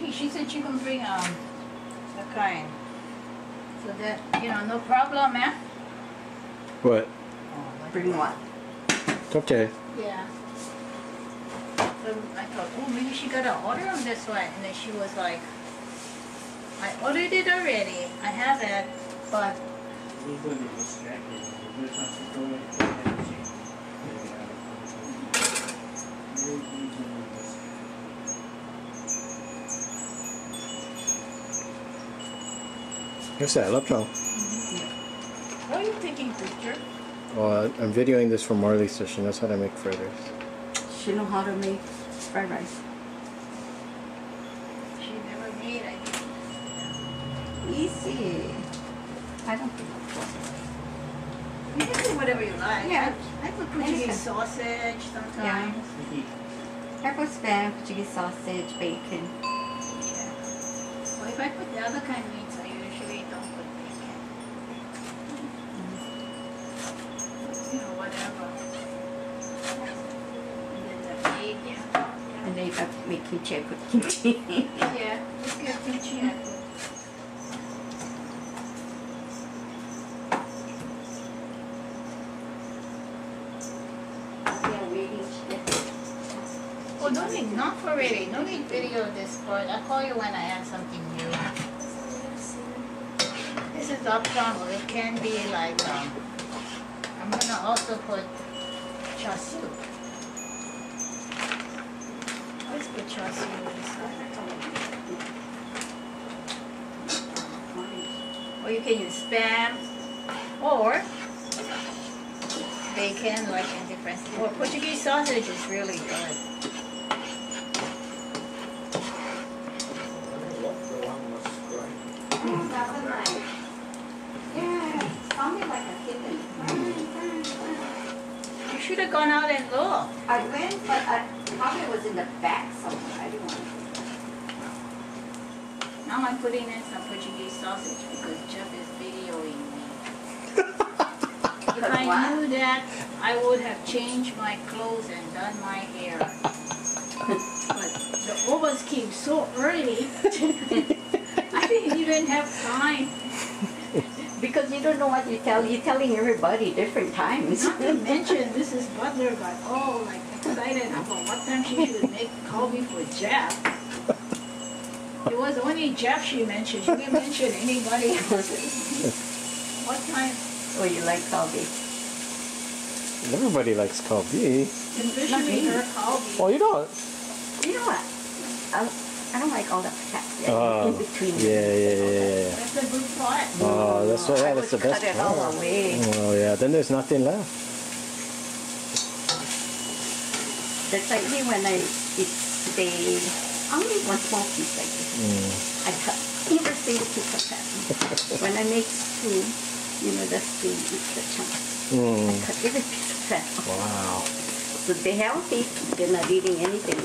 cookie. She said she can bring the kind. So that, you know, no problem, man. What? Bring what? It's okay. Yeah. So I thought, oh, maybe she got an order on this one. And then she was like, I ordered it already. I have it, but... What's that? Laptop? Why are you taking picture? Well, I'm videoing this for Marley so she knows how to make fritters. She know how to make fried rice. She never made it. Easy. I don't think You can do whatever you like. Yeah. I put Portuguese sausage sometimes. I put spam, Portuguese sausage, bacon. Yeah. Well, if I put the other kind of meats, I usually don't put bacon. You know, whatever. And then the egg, yeah. And then if I make kimchi, I put kimchi. Yeah, just get kimchi and put. Oh, no need, not for ready. No need video this part. I'll call you when I add something new. This is optional. It can be like, I'm gonna also put chassis. Let's put chassis inside. Or you can use spam or bacon, like in different. Or Portuguese sausage is really good. You should have gone out and looked. I went, but I probably was in the back somewhere. I didn't want to. Now I'm putting in some Portuguese sausage because Jeff is videoing me. If I knew that, I would have changed my clothes and done my hair. But the ovens came so early, I didn't even have time. Because you don't know what you tell. You're telling everybody different times. Not to mention, Mrs. Butler got all like excited about what time she should call me for Jeff. It was only Jeff she mentioned. She didn't mention anybody else. What time? Oh, you like coffee? Everybody likes coffee. Especially her coffee. Oh, you don't? You know what? I don't like all the fat in between. Yeah. That's the good part. Oh, that's what. Yeah, that's the best cut it all part. away. Oh yeah, then there's nothing left. That's like me when I eat steak. I only eat one small piece like this. I cut every single piece of fat. When I make stew, you know the stew, it's the chunks. I cut every piece of fat. Wow. So they're healthy. They're not eating anything.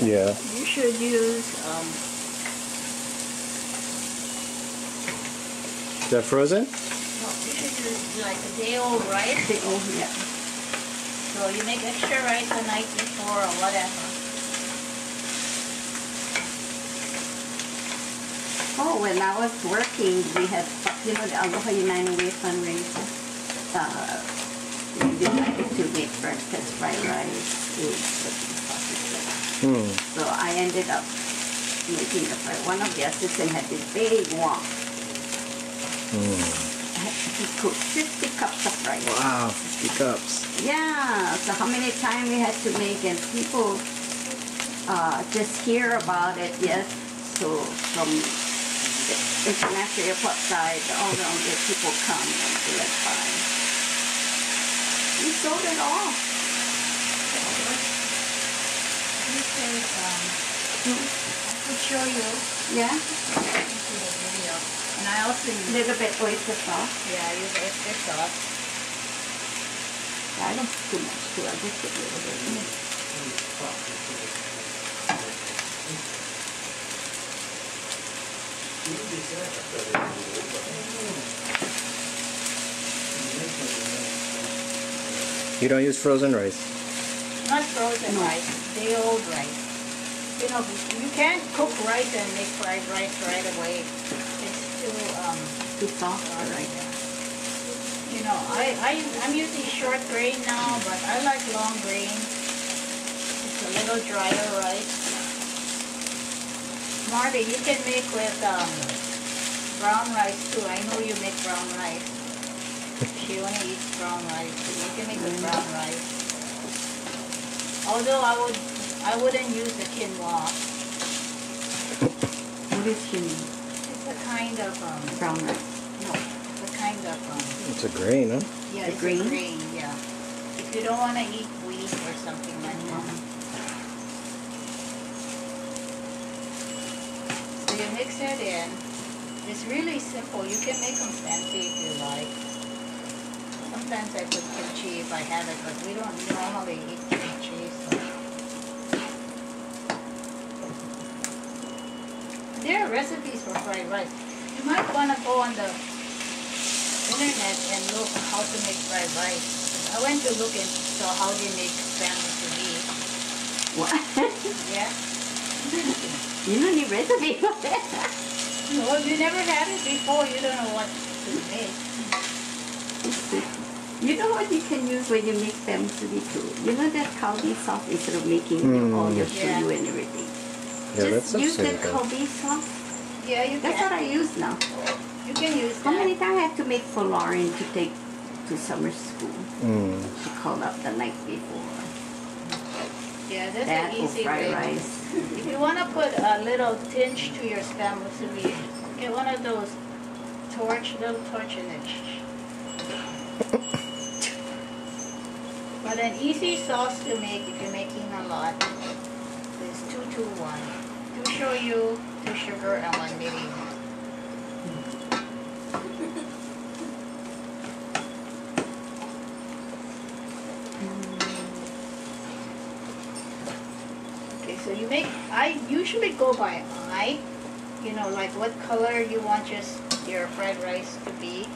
Yeah. You should use Is that frozen? no, you should use like a day-old rice. Yeah. So you make extra rice the night before or whatever. Oh, when I was working, we had, you know, the Aloha United Way fundraiser. We did like to make breakfast, fried rice, sausage. So I ended up making the fried. One of the assistants had this big wok. He cooked 50 cups of rice. Wow, 50 cups. Yeah, so how many times we had to make, and people just hear about it, yes. So from the international airport side, all around there, people come and do it by. We sold it all. This is, I could show you. Yeah, See the video. And I also use, little bit oyster sauce. yeah, I use oyster sauce. I don't put too much too. I just put a little bit. You don't use frozen rice? Not frozen rice, day-old rice. You know, you can't cook rice and make fried rice right away. It's Too soft, right? you know, I'm using short grain now, but I like long grain. It's a little drier rice. Marty, you can make with brown rice too. I know you make brown rice. She only eats brown rice. So you can make with brown rice. Although I wouldn't use the quinoa. What is quinoa? It's a kind of Brown rice. no, it's a kind of It's a grain, huh? yeah, it's grain? a grain, yeah. If you don't want to eat wheat or something like that. So you mix it in. It's really simple. You can make them fancy if you like. Sometimes I put kimchi if I have it, but we don't normally eat kimchi. So. There are recipes for fried rice. You might want to go on the internet and look how to make fried rice. I went to look and saw how they make spam musubi. What? Yeah. You don't need recipe for that. No, if you never had it before, you don't know what to make. You know what you can use when you make musubi too? You know that kalbi sauce instead of making all your shoyu and everything. Yeah, Just that's use the upside down. kalbi sauce. Yeah, you That's what I can. use now. You can use How that. many times I have to make for Lauren to take to summer school? She called up the night before. Yeah, that's That an or easy fried way. rice. If you want to put a little tinge to your spam musubi, get one of those little torch in it. But an easy sauce to make if you're making a lot is 2-2-1. 2 shoyu, 2 sugar, and 1 mirin. Okay, so you make, I usually go by eye, you know, like what color you want your fried rice to be.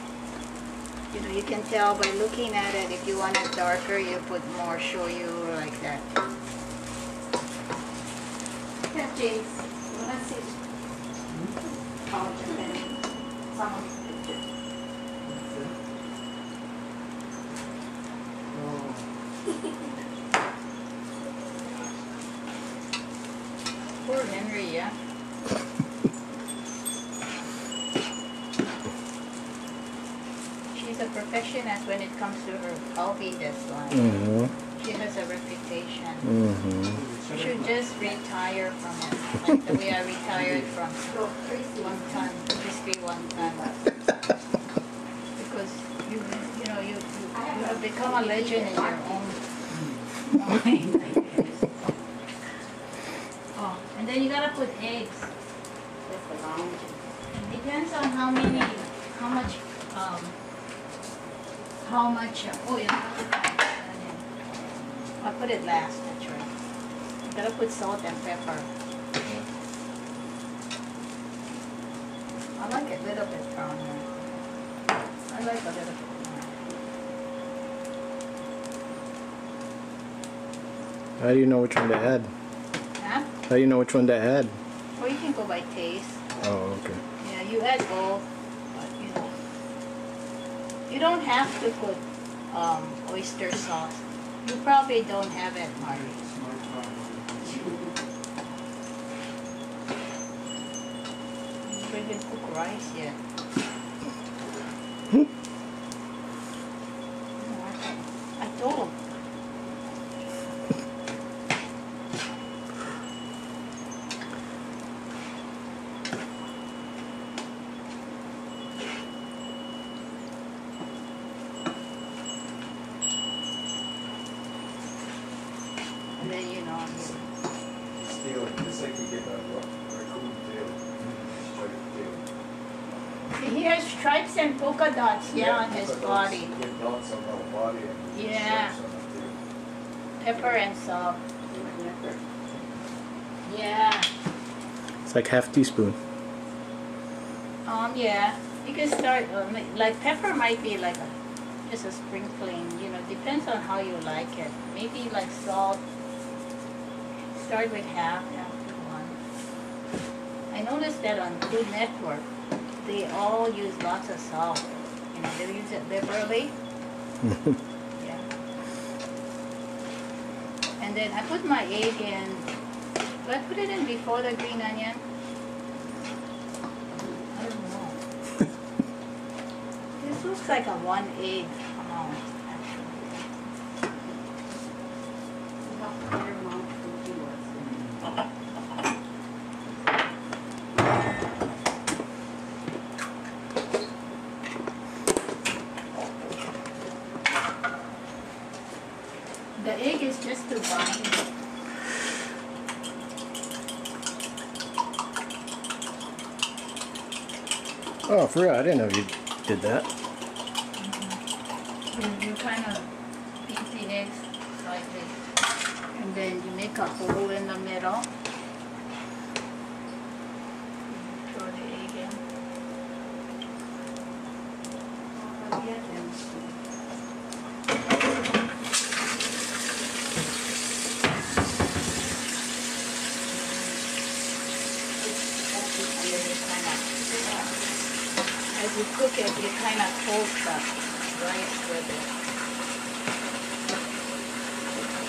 You know, you can tell by looking at it. If you want it darker, you put more shoyu like that. Yeah, James, you want to see how Japan, some of the pictures. Poor Henry, yeah. She's a perfectionist when it comes to her hobby, that's why. She has a reputation. She should just retire from it, like the way I retired from 1 ton, crispy 1 ton. Because you know, you have become a legend in your own mind. Oh, and then you gotta put eggs. That's the lounge. It depends on how much, oh yeah. I'll put it last, that's right. You gotta put salt and pepper. I like it a little bit browner. I like a little bit more. How do you know which one to add? Huh? How do you know which one to add? Or you can go by taste. Oh, okay. Yeah, you add both, but you know. You don't have to put oyster sauce. You probably don't have it, Marty. You didn't cook rice yet. I told him. And then, you know, Tail, just like we get a raccoon tail. Striped tail. he has stripes and polka dots, yeah, on his polka body. dots. Get dots on the body and Yeah. stripes on the tail. Pepper and salt. Yeah. It's like half teaspoon. Yeah. You can start, like pepper might be like just a sprinkling, you know, depends on how you like it. Maybe like salt, start with half. I noticed that on Food Network, they all use lots of salt. You know, they use it liberally. Yeah. And then I put my egg in. Do I put it in before the green onion? I don't know. This looks like a 1 egg amount, actually. The egg is just to bind. Oh, for real? I didn't know you did that. You kind of beat the eggs slightly, and then you make a hole in the middle. Throw the egg in. As you cook it, you kind of coat the rice with it.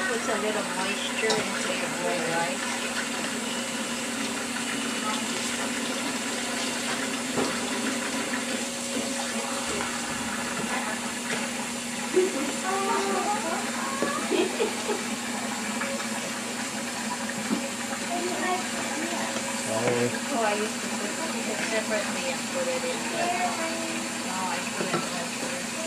Puts a little moisture into your boiled rice. Oh, I used to put it separately and put it in there. No, I put it separately.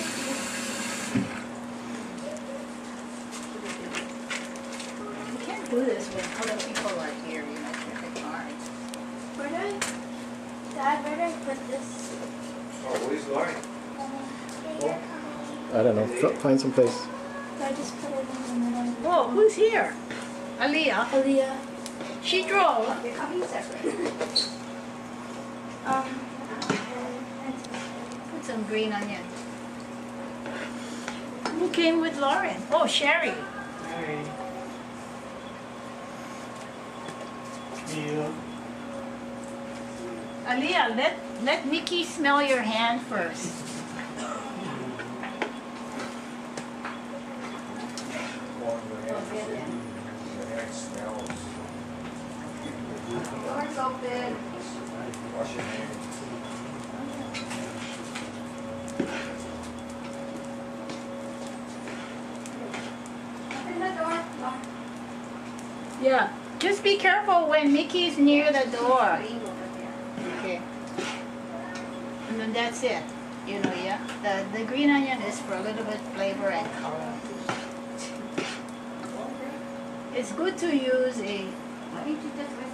You can't do this when other people are here, you know, it's hard. Dad, where do I put this? Oh, where's Lauren? I don't know. Find some place. Do I just put it in the middle? Whoa, who's here? Aliyah. Aaliyah. She drove. They're coming separate. Put some green onion. Who came with Lauren? Oh, Sherry. Hey. You. Aliyah, let Mickey smell your hand first. Door's open. Wash your hands. Open the door. Yeah. Just be careful when Mickey's near the door. Okay. And then that's it. You know, yeah. The green onion is for a little bit flavor and color. It's good to use a Why didn't you just wait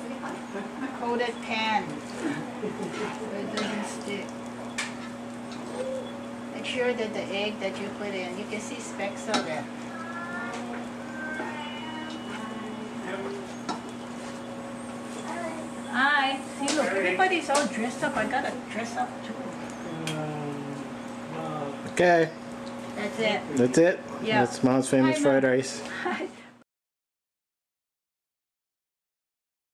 for the coated pan so it doesn't stick. Make sure that the egg that you put in, you can see specks of it. Hi. See, look, everybody's all dressed up. I gotta dress up too. Okay. That's it. That's it. Yeah. That's Mom's famous I know. fried rice.